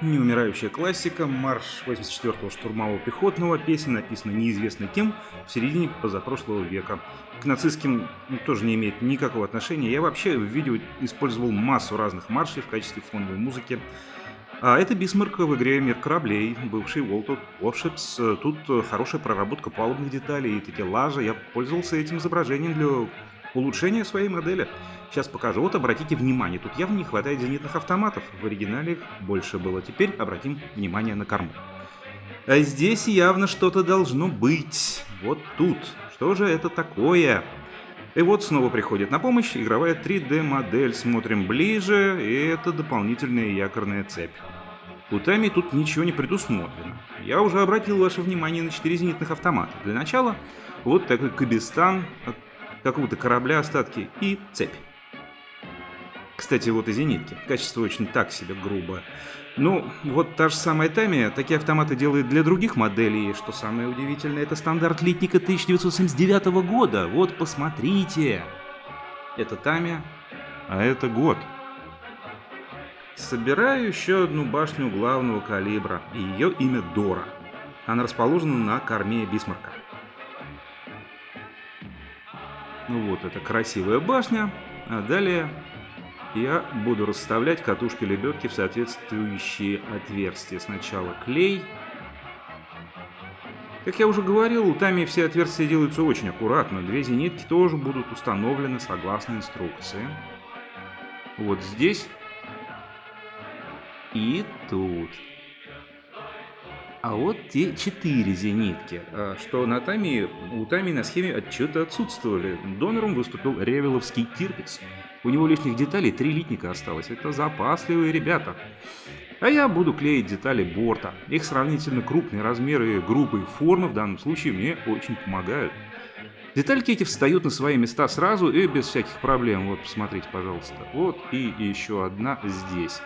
Неумирающая классика, марш 84-го штурмового пехотного, песня написана неизвестно кем в середине позапрошлого века. К нацистским тоже не имеет никакого отношения. Я вообще в видео использовал массу разных маршей в качестве фоновой музыки. А это Бисмарк в игре «Мир кораблей», бывший World of Warships. Тут хорошая проработка палубных деталей и такелажа. Я пользовался этим изображением для улучшения своей модели. Сейчас покажу. Вот обратите внимание, тут явно не хватает зенитных автоматов. В оригинале их больше было. Теперь обратим внимание на корму. А здесь явно что-то должно быть. Вот тут. Что же это такое? И вот снова приходит на помощь игровая 3D-модель. Смотрим ближе, и это дополнительная якорная цепь. Путами тут ничего не предусмотрено. Я уже обратил ваше внимание на 4 зенитных автомата. Для начала вот такой кабестан от какого-то корабля остатки и цепь. Кстати, вот и зенитки. Качество очень так себе грубое. Ну, вот та же самая Тами такие автоматы делает для других моделей. И что самое удивительное, это стандарт литника 1979 года. Вот, посмотрите. Это Тами, а это год. Собираю еще одну башню главного калибра. И ее имя Дора. Она расположена на корме Бисмарка. Ну вот, это красивая башня. А далее я буду расставлять катушки-лебедки в соответствующие отверстия. Сначала клей. Как я уже говорил, у Тами все отверстия делаются очень аккуратно. 2 зенитки тоже будут установлены согласно инструкции. Вот здесь и тут. А вот те 4 зенитки, что на Тами, у Тами на схеме отчета отсутствовали. Донором выступил ревеловский Тирпиц. У него лишних деталей 3 литника осталось. Это запасливые ребята. А я буду клеить детали борта. Их сравнительно крупные размеры и грубые формы в данном случае мне очень помогают. Детальки эти встают на свои места сразу и без всяких проблем. Вот, посмотрите, пожалуйста. Вот и еще одна здесь.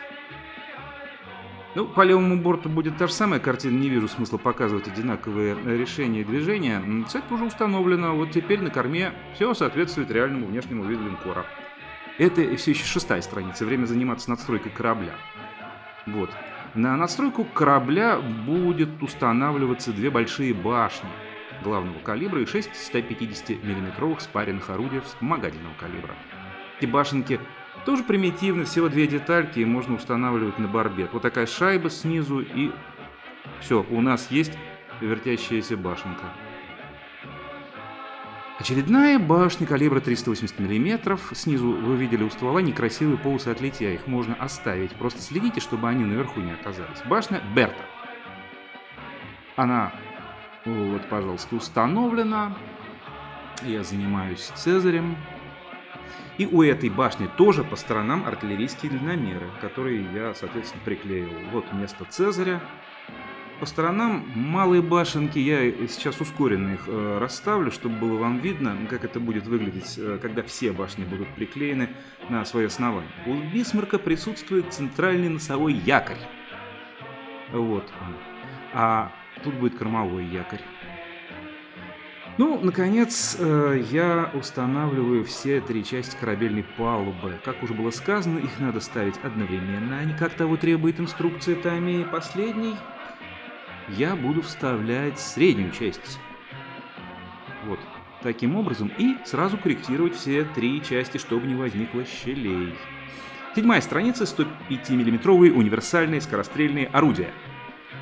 Ну, по левому борту будет та же самая картина, не вижу смысла показывать одинаковые решения и движения. Цепь уже установлена, вот теперь на корме все соответствует реальному внешнему виду линкора. Это все еще 6-я страница, время заниматься надстройкой корабля. Вот. На надстройку корабля будет устанавливаться 2 большие башни главного калибра и 6 150 мм спаренных орудий вспомогательного калибра. Эти башенки тоже примитивно, всего 2 детальки, и можно устанавливать на барбет. Вот такая шайба снизу, и все, у нас есть вертящаяся башенка. Очередная башня калибра 380 мм. Снизу вы видели у ствола некрасивые полосы от литья, их можно оставить. Просто следите, чтобы они наверху не оказались. Башня Берта. Она, вот, пожалуйста, установлена. Я занимаюсь Цезарем. И у этой башни тоже по сторонам артиллерийские дальномеры, которые я, соответственно, приклеил. Вот место Цезаря. По сторонам малые башенки, я сейчас ускоренно их расставлю, чтобы было вам видно, как это будет выглядеть, когда все башни будут приклеены на свои основания. У Бисмарка присутствует центральный носовой якорь. Вот он. А тут будет кормовой якорь. Ну, наконец, я устанавливаю все 3 части корабельной палубы. Как уже было сказано, их надо ставить одновременно, а не как того требует инструкция Тами. Последний я буду вставлять среднюю часть. Вот, таким образом. И сразу корректировать все 3 части, чтобы не возникло щелей. 7-я страница, 105 миллиметровые универсальные скорострельные орудия.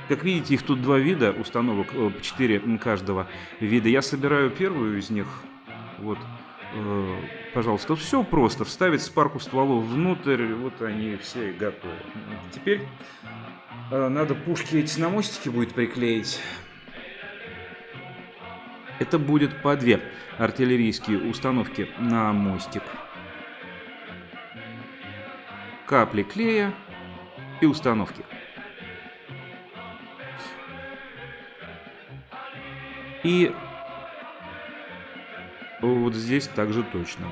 Как видите, их тут 2 вида установок, по 4 каждого вида. Я собираю первую из них. Вот, пожалуйста, все просто. Вставить спарку стволов внутрь, вот они все готовы. Теперь надо пушки эти на мостике будет приклеить. Это будет по 2 артиллерийские установки на мостик. Капли клея и установки. И вот здесь также точно.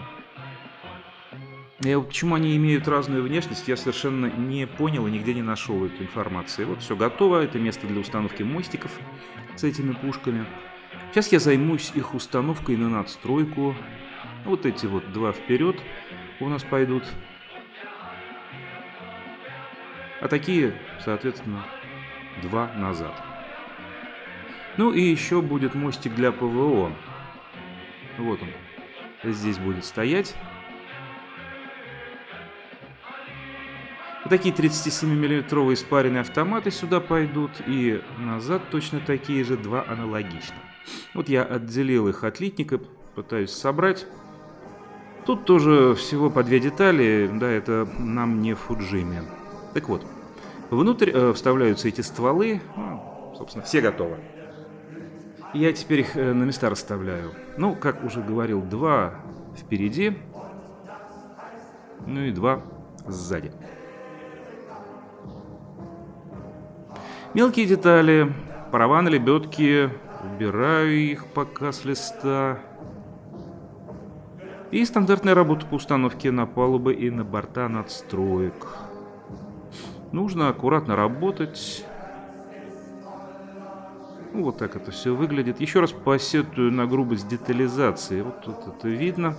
Почему они имеют разную внешность, я совершенно не понял и нигде не нашел эту информацию. Вот все готово, это место для установки мостиков с этими пушками. Сейчас я займусь их установкой на надстройку. Вот эти вот 2 вперед у нас пойдут. а такие, соответственно, 2 назад. Ну и еще будет мостик для ПВО. Вот он. Здесь будет стоять. Такие 37-мм спаренные автоматы сюда пойдут. И назад точно такие же 2 аналогично. Вот я отделил их от литника. Пытаюсь собрать. Тут тоже всего по 2 детали. Да, это нам не Фуджиме. Так вот. Внутрь вставляются эти стволы. Ну, собственно, все готовы. Я теперь их на места расставляю. Ну, как уже говорил, 2 впереди. Ну и 2 сзади. Мелкие детали, параваны, лебедки, убираю их пока с листа. И стандартная работа по установке на палубы и на борта надстроек. Нужно аккуратно работать. Ну, вот так это все выглядит. Еще раз посетую на грубость детализации. Вот тут это видно.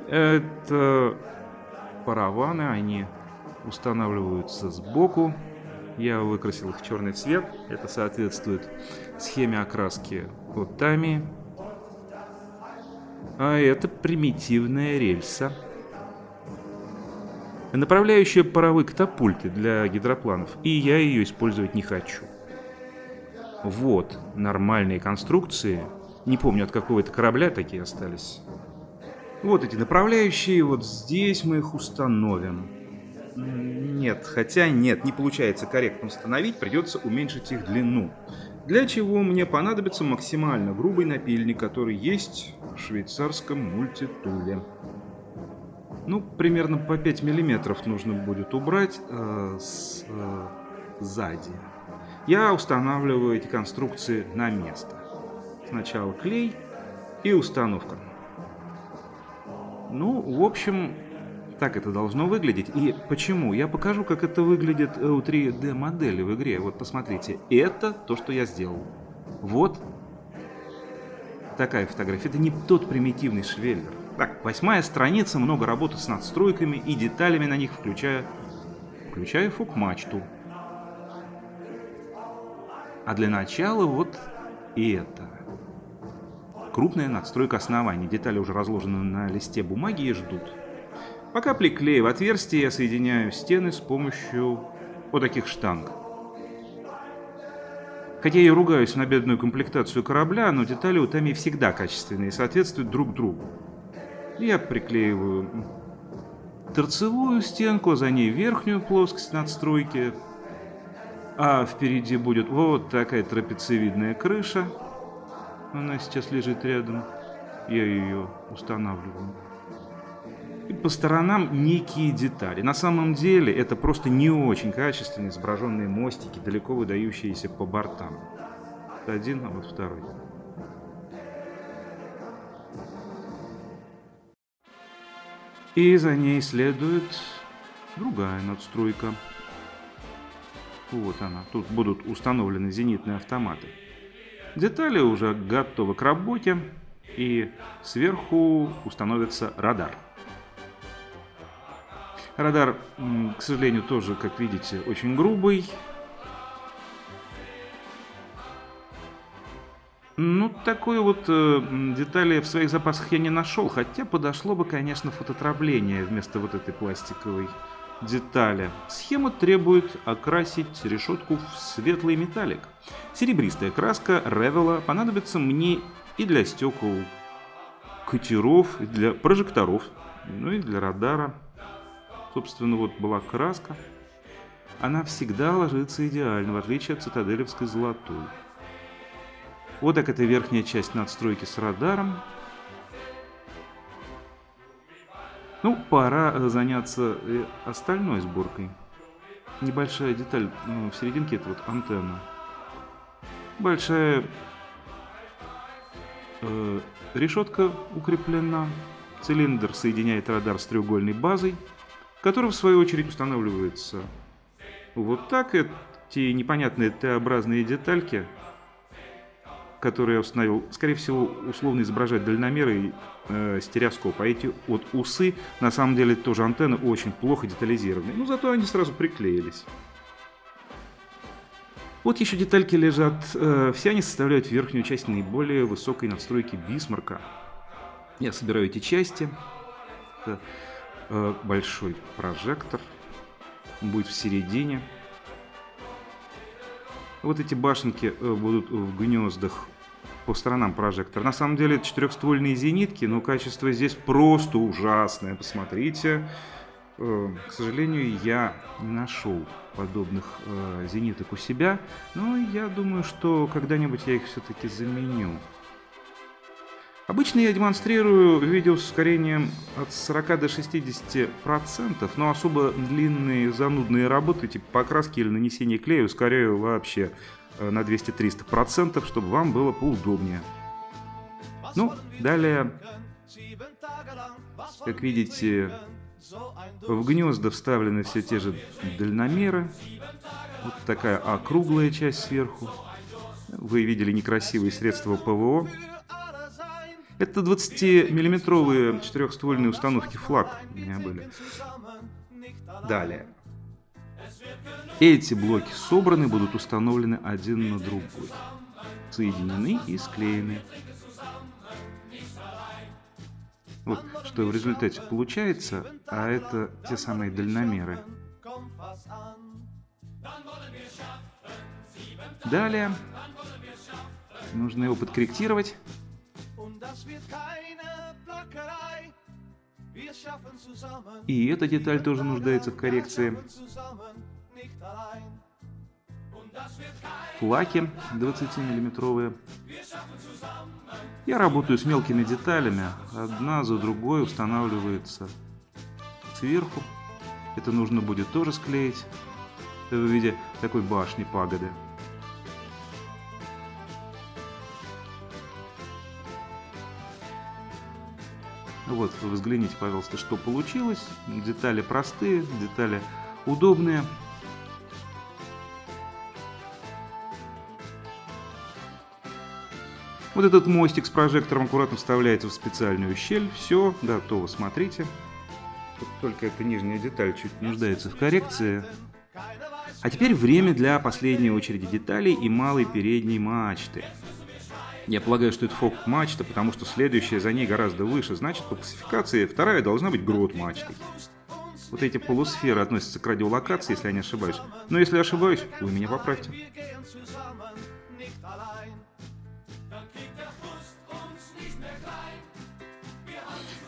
Это параваны, они устанавливаются сбоку. Я выкрасил их в черный цвет. Это соответствует схеме окраски Отами. А это примитивная рельса. Направляющая паровые катапульты для гидропланов. И я ее использовать не хочу. Вот нормальные конструкции. Не помню, от какого это корабля такие остались. Вот эти направляющие. Вот здесь мы их установим. Нет, хотя нет, не получается корректно установить, придется уменьшить их длину. Для чего мне понадобится максимально грубый напильник, который есть в швейцарском мультитуле. Ну, примерно по 5 миллиметров нужно будет убрать сзади. Я устанавливаю эти конструкции на место. Сначала клей и установка. Ну, в общем... Так это должно выглядеть. И почему? Я покажу, как это выглядит у 3D модели в игре. Вот посмотрите. Это то, что я сделал. Вот такая фотография. Это не тот примитивный швеллер. Так, 8-я страница. Много работы с надстройками и деталями на них, включая фок-мачту. А для начала вот это. Крупная надстройка оснований. Детали уже разложены на листе бумаги и ждут. По капле клея в отверстие я соединяю стены с помощью вот таких штанг. Хотя я и ругаюсь на бедную комплектацию корабля, но детали у Тами всегда качественные и соответствуют друг другу. Я приклеиваю торцевую стенку, а за ней верхнюю плоскость надстройки. А впереди будет вот такая трапециевидная крыша. Она сейчас лежит рядом. Я ее устанавливаю. И по сторонам некие детали. На самом деле это просто не очень качественно изображенные мостики, далеко выдающиеся по бортам. Один, а вот второй. И за ней следует другая надстройка. Вот она. Тут будут установлены зенитные автоматы. Детали уже готовы к работе. И сверху установится радар. Радар, к сожалению, тоже, как видите, очень грубый. Ну, такой вот детали в своих запасах я не нашел, хотя подошло бы, конечно, фототрабление вместо вот этой пластиковой детали. Схема требует окрасить решетку в светлый металлик. Серебристая краска Revela понадобится мне и для стекол катеров, и для прожекторов, ну и для радара. Собственно, вот была краска. Она всегда ложится идеально, в отличие от цитаделевской золотой. Вот так эта верхняя часть надстройки с радаром. Ну, пора заняться остальной сборкой. Небольшая деталь в серединке, это вот антенна. Большая решетка укреплена. Цилиндр соединяет радар с треугольной базой, который в свою очередь устанавливается вот так. Эти непонятные Т-образные детальки, которые я установил, скорее всего, условно изображают дальномеры и стереоскоп. А эти вот усы, на самом деле, тоже антенны очень плохо детализированы. Но зато они сразу приклеились. Вот еще детальки лежат. Все они составляют верхнюю часть наиболее высокой надстройки Бисмарка. Я собираю эти части. Это большой прожектор. Он будет в середине. Вот эти башенки будут в гнездах по сторонам прожектора. На самом деле это четырехствольные зенитки, но качество здесь просто ужасное. Посмотрите. К сожалению, я не нашел подобных зениток у себя, но я думаю, что когда-нибудь я их все-таки заменю. Обычно я демонстрирую видео с ускорением от 40 до 60%, но особо длинные занудные работы, типа покраски или нанесения клея, ускоряю вообще на 200-300%, чтобы вам было поудобнее. Ну, далее, как видите, в гнезда вставлены все те же дальномеры. Вот такая округлая часть сверху. Вы видели некрасивые средства ПВО. Это 20-миллиметровые четырехствольные установки флаг у меня были. Далее. Эти блоки собраны, будут установлены один на другой. Соединены и склеены. Вот что в результате получается, а это те самые дальномеры. Далее нужно его подкорректировать. И эта деталь тоже нуждается в коррекции. Флаки 20-миллиметровые. Я работаю с мелкими деталями. Одна за другой устанавливается сверху. Это нужно будет тоже склеить в виде такой башни пагоды. Вот, вы взгляните, пожалуйста, что получилось. Детали простые, детали удобные. Вот этот мостик с прожектором аккуратно вставляется в специальную щель. Все, готово, смотрите. Тут только эта нижняя деталь чуть нуждается в коррекции. А теперь время для последней очереди деталей и малой передней мачты. Я полагаю, что это фок-мачта, потому что следующая за ней гораздо выше. Значит, по классификации вторая должна быть грот-мачтой. Вот эти полусферы относятся к радиолокации, если я не ошибаюсь. Но если ошибаюсь, вы меня поправьте.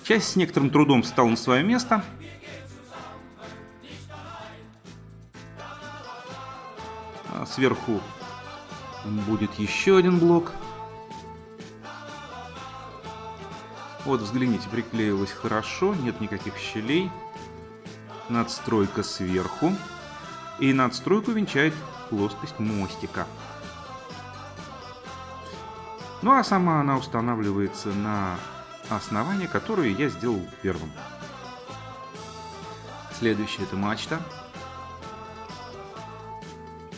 Часть с некоторым трудом встала на свое место. Сверху будет еще один блок. Вот, взгляните, приклеилось хорошо, нет никаких щелей. Надстройка сверху. И надстройку венчает плоскость мостика. Ну а сама она устанавливается на основание, которое я сделал первым. Следующая это мачта.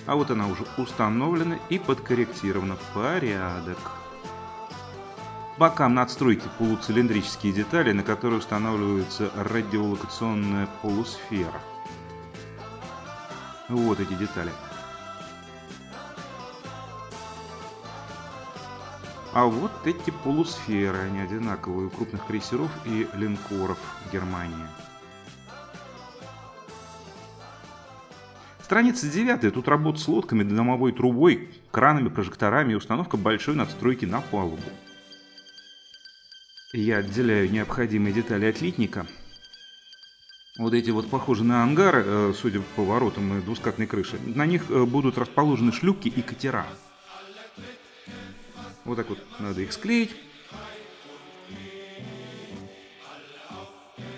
А вот она уже установлена и подкорректирована. Порядок. Бокам надстройки полуцилиндрические детали, на которые устанавливается радиолокационная полусфера. Вот эти детали. А вот эти полусферы, они одинаковые у крупных крейсеров и линкоров Германии. Страница 9. Тут работа с лодками, дымовой трубой, кранами, прожекторами и установка большой надстройки на палубу. Я отделяю необходимые детали от литника. Вот эти вот похожи на ангары, судя по воротам и двускатной крыше. На них будут расположены шлюпки и катера. Вот так вот надо их склеить.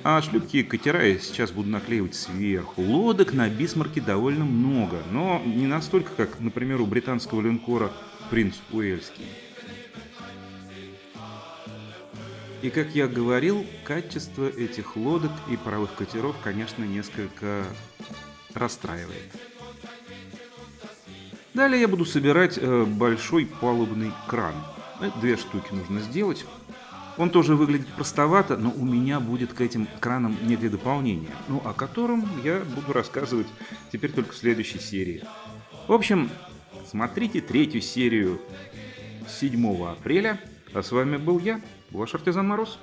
А шлюпки и катера я сейчас буду наклеивать сверху. Лодок на Бисмарке довольно много, но не настолько, как, например, у британского линкора «Принц Уэльский». И, как я говорил, качество этих лодок и паровых катеров, конечно, несколько расстраивает. Далее я буду собирать большой палубный кран. Две штуки нужно сделать. Он тоже выглядит простовато, но у меня будет к этим кранам некое дополнение, ну, о котором я буду рассказывать теперь только в следующей серии. В общем, Смотрите третью серию 7 апреля. А с вами был я, ваш Артизан Мороз.